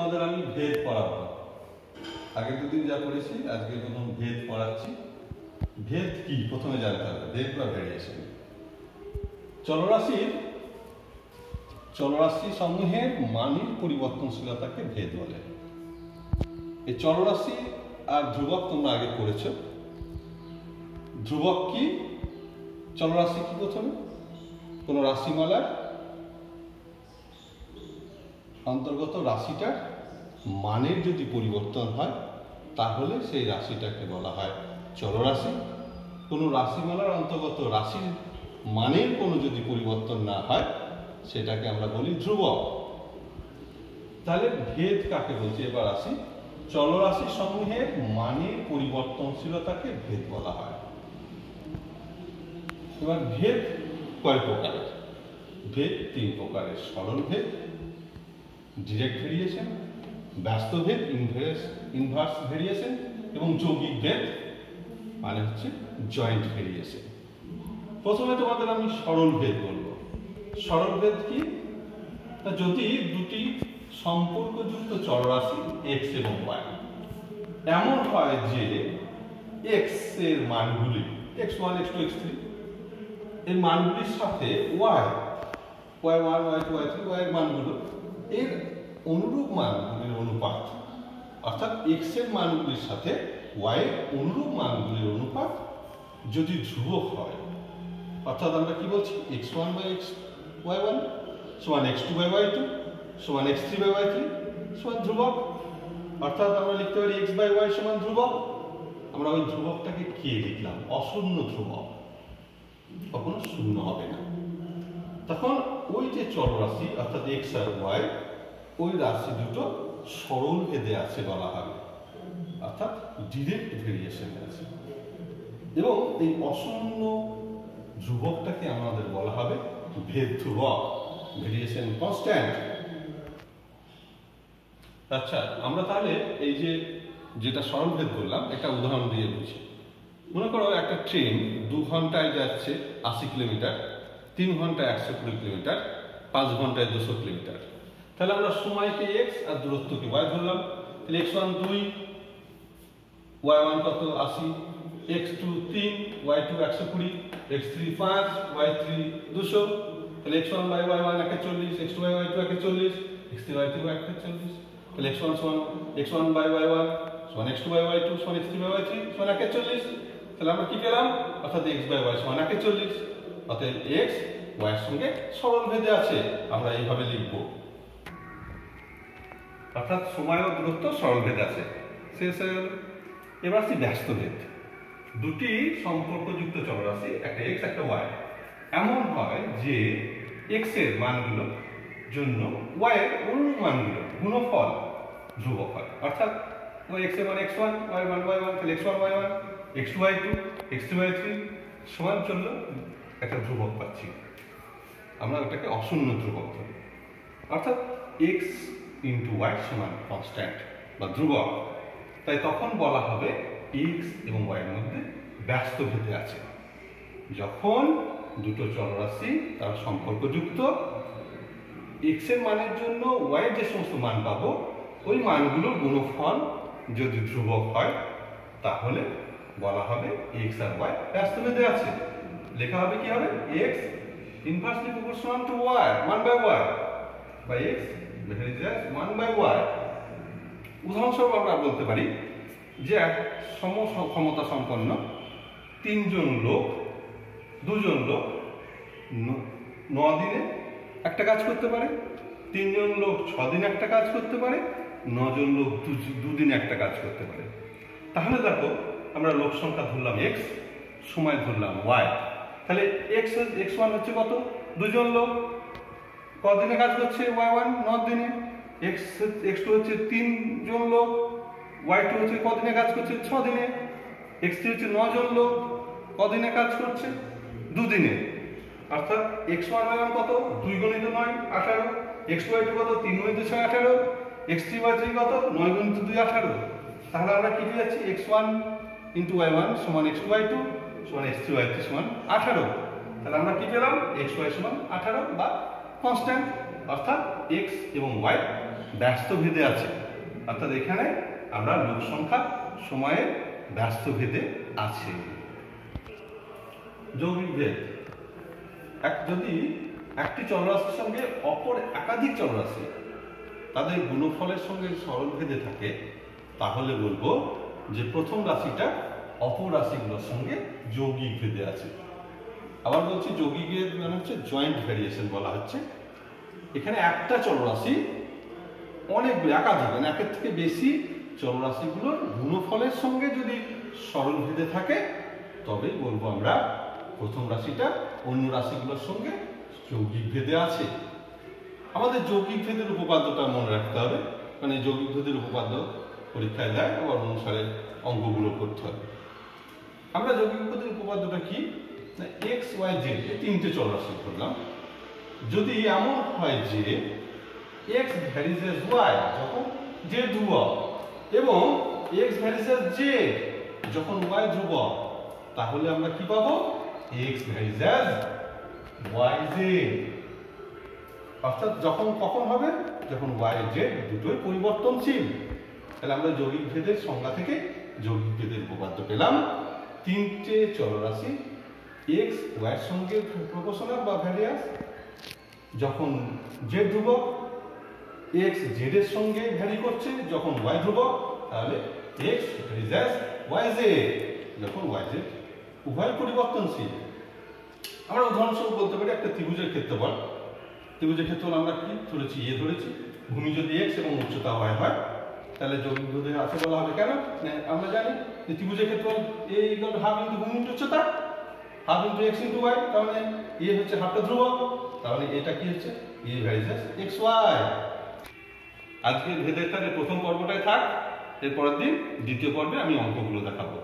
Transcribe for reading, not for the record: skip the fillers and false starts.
তোমাদের আমি ভেদ পড়াবো। আগের দুদিন যা পড়েছি আজকে প্রথম ভেদ পড়াচ্ছি। ভেদ কি প্রথমে জানতে হবে, ভেদ বা ভেরিয়েশন। চলরাশি সমূহের মানের পরিবর্তনশীলতাকে ভেদ বলে। এই চলরাশি আর ধ্রুবক তোমরা আগে পড়েছ। ধ্রুবক কি, চলরাশি কি? প্রথমে কোন রাশিমালার অন্তর্গত রাশিটার মানের যদি পরিবর্তন হয় তাহলে সেই রাশিটাকে বলা হয় চলরাশি। কোনো রাশিমালার অন্তর্গত রাশির মানের কোনো যদি পরিবর্তন না হয় সেটাকে আমরা বলি ধ্রুবক। তাহলে ভেদ কাকে বলছে এবার আসি। চলরাশি সমূহের মানের পরিবর্তনশীলতাকে ভেদ বলা হয়। এবার ভেদ কয় প্রকারের? ভেদ তিন প্রকারের: সরল ভেদ, ডিরেক্ট ভেরিয়েশন, ব্যস্ত ভেদ ইনভার্স ভেরিয়েশন এবং যৌগিক ভেদ মানে হচ্ছে জয়েন্ট ভেরিয়েশন। প্রথমে তোমাদের আমি সরল ভেদ বলবো। সরল ভেদ কি? যদি দুটি সম্পর্কযুক্ত চলরাশি x এবং y এমন হয় যে x এর মানগুলি x1 x2 x3 এর মানগুলির সাথে y1 y2 y3 y এর মানগুলো এর অনুরূপ মানগুলির অনুপাত, অর্থাৎ x এর মানগুলির সাথে y এর অনুরূপ মানগুলির অনুপাত যদি ধ্রুবক হয়, অর্থাৎ আমরা কি বলছি x1 by y1 সমান x2 by y2 সমান x3 by y3 সমান ধ্রুবক, অর্থাৎ আমরা লিখতে পারি x by y সমান ধ্রুবক। আমরা ওই ধ্রুবকটাকে কে লিখলাম? অশূন্য ধ্রুবক, কখনো শূন্য হবে না। তখন ওই যে চলরাশি অর্থাৎ x আর y ওই রাশি দুটো সরল ভেদে আছে বলা হবে, অর্থাৎ ডিরেক্ট ভেরিয়েশনে আছে। এবং এই অশূন্য ধ্রুবকটাকে আমাদের বলা হবে ভেদ ধ্রুবক, ভেরিয়েশন কনস্ট্যান্ট। আচ্ছা, আমরা তাহলে এই যেটা সরল ভেদ বললাম একটা উদাহরণ দিয়ে বুঝি। মনে করো একটা ট্রেন 2 ঘন্টায় যাচ্ছে 80 কিলোমিটার, 3 ঘন্টায় 120 কিলোমিটার, 5 ঘন্টায় 200 কিলোমিটার। তাহলে আমরা সময়কে x আর দূরত্বকে y ধরলাম। তাহলে x1 2, y1 কত 80, x2 3, y2 120, x3 5, y3 200। তাহলে x1 by y1 41, x2 by y2 41, x3 by y3 41। তাহলে x1 by y1 সমান x2 by y2 সমান x3 by y3 সমান 41। তাহলে আমরা কি পেলাম? অর্থাৎ x by y সমান 41। অতএব x y এর সঙ্গে সরল ভেদে আছে, আমরা এইভাবে লিখব। অর্থাৎ সময় ও দূরত্ব সরল ভেদে আছে। শেষ হয়ে গেল। এবার আসছি ব্যস্ত ভেদ। দুটি সম্পর্কযুক্ত চলরাশি একটা x একটা y এমন হয় যে x এর মানগুলো জন্য y এর অনুরূপ মানগুলো গুণফল ধ্রুবক হয়, অর্থাৎ x এর মান x1 y এর মান y1, তাহলে x1 y1 x2 y2 x3 y3 সমান চলল একটা ধ্রুবক পাচ্ছি। আমরা ওটাকে অশূন্য ধ্রুবক ধরি, অর্থাৎ x ইন্টু y সমান কনস্ট্যান্ট বা ধ্রুবক। তাই তখন বলা হবে x এবং y এর মধ্যে ব্যস্ত ভেদে আছে। যখন দুটো চলরাশি তারা সম্পর্কযুক্ত, x এর মানের জন্য y এর যে সমস্ত মান পাবো ওই মানগুলোর গুণফল যদি ধ্রুবক হয় তাহলে বলা হবে x আর y ব্যস্ত ভেদে আছে। লেখা হবে কি হবে? x inversely proportional to y 1 by y by x variation 1 by y। উদাহরণস্বরূপ আমরা বলতে পারি যে এক সম ক্ষমতা সম্পন্ন 2 জন লোক 9 দিনে একটা কাজ করতে পারে, 3 জন লোক 6 দিনে একটা কাজ করতে পারে, 9 জন লোক 2 দিনে একটা কাজ করতে পারে। তাহলে দেখো আমরা লোক সংখ্যা ধরলাম x, সময় ধরলাম y। তাহলে x1 হচ্ছে কত? 2 জন লোক কদিনে কাজ করছে? y1 9 দিনে। x2 হচ্ছে 3 জন লোক, y2 হচ্ছে কদিনে কাজ করছে? 6 দিনে। x3 হচ্ছে 9 জন লোক কদিনে কাজ করছে? 2 দিনে। অর্থাৎ x1 y1 কত? 2 গুণিত 9 18, x2 y2 কত? 3 গুণিত 6 18, x3 y3 কত? 9 গুণিত 2 18। তাহলে আমরা কি পেয়ে যাচ্ছি? x1 ইন্টু y1 সমান x2 y2 সমান x3 y3 সমান 18। তাহলে আমরা কি পেলাম? xy সমান 18 বা কনস্ট্যান্ট, অর্থাৎ x এবং y ব্যস্ত ভেদে আছে, অর্থাৎ এখানে আমরা লোক সংখ্যা সময়ের ব্যস্ত ভেদে আছে। যৌগিক ভেদ, যদি একটি চলরাশির সঙ্গে অপর একাধিক চলরাশি তাদের গুণফলের সঙ্গে সরল ভেদে থাকে, তাহলে বলবো যে প্রথম রাশিটা অপর রাশিগুলোর সঙ্গে যৌগিক ভেদে আছে। আবার বলছি যৌগিকের মানে হচ্ছে জয়েন্ট ভেরিয়েশন বলা হচ্ছে। এখানে একটা চলরাশি অনেকগুলো একাধিক মানে একের থেকে বেশি চলরাশিগুলোর গুণফলের সঙ্গে যদি সরল ভেদে থাকে, তবেই বলবো আমরা প্রথম রাশিটা অন্য রাশিগুলোর সঙ্গে যৌগিক ভেদে আছে। আমাদের যৌগিক ভেদের উপপাদ্যটা মনে রাখতে হবে, মানে যৌগিক ভেদের উপপাদ্য পরীক্ষায় দেয়, আবার অনুসারে অঙ্কগুলো করতে হবে। আমরা যৌগিক ভেদের উপপাদ্যটা কি, এক্স ওয়াই জেড এই তিনটে চলরাশি ধরলাম। যদি এমন হয় যে এক্স ভ্যারিজ এজ ওয়াই যখন জেড ধ্রুবক এবং এক্স ভ্যারিজ এজ জেড যখন ওয়াই ধ্রুবক, তাহলে আমরা কি পাবো, x varies as y z. অর্থাৎ যখন কখন হবে, যখন ওয়াই জেড দুটোই পরিবর্তনশীল। তাহলে আমরা যৌগিক ভেদের সংজ্ঞা থেকে যৌগিক ভেদের উপপাদ্য পেলাম। তিনটে চলরাশি এক্স ওয়াই এর সঙ্গে প্রপোর্শনাল বা ভ্যারিয়াস, যখন জেড ধ্রুবক এক্স জেড এর সঙ্গে ভ্যারি করছে, যখন ওয়াই ধ্রুবক তাহলে x varies as y z, যখন ওয়াই জেড উভয় পরিবর্তনশীল। আমরা উদাহরণস্বরূপ বলতে পারি একটা ত্রিভুজের ক্ষেত্রফল। ত্রিভুজের ক্ষেত্রফল আমরা কি ধরেছি, এ ধরেছি। ভূমি যদি এক্স এবং উচ্চতা ওয়াই হয়, তাহলে যৌগিক ভেদে আছে বলা হবে। কেন, আমরা জানি যে ত্রিভুজের ক্ষেত্রফল এ ইকুয়াল হাফ ইনটু ভূমি ইনটু উচ্চতা, half into x into y, তার মানে এ হচ্ছে হাফটা ধ্রুবক, তার মানে এটা কি হচ্ছে এ ভ্যারিজ এজ এক্স ওয়াই। আজকের ভেদের তাহলে প্রথম পর্বটায় থাক, এর পরের দিন দ্বিতীয় পর্বে আমি অঙ্কগুলো দেখাবো।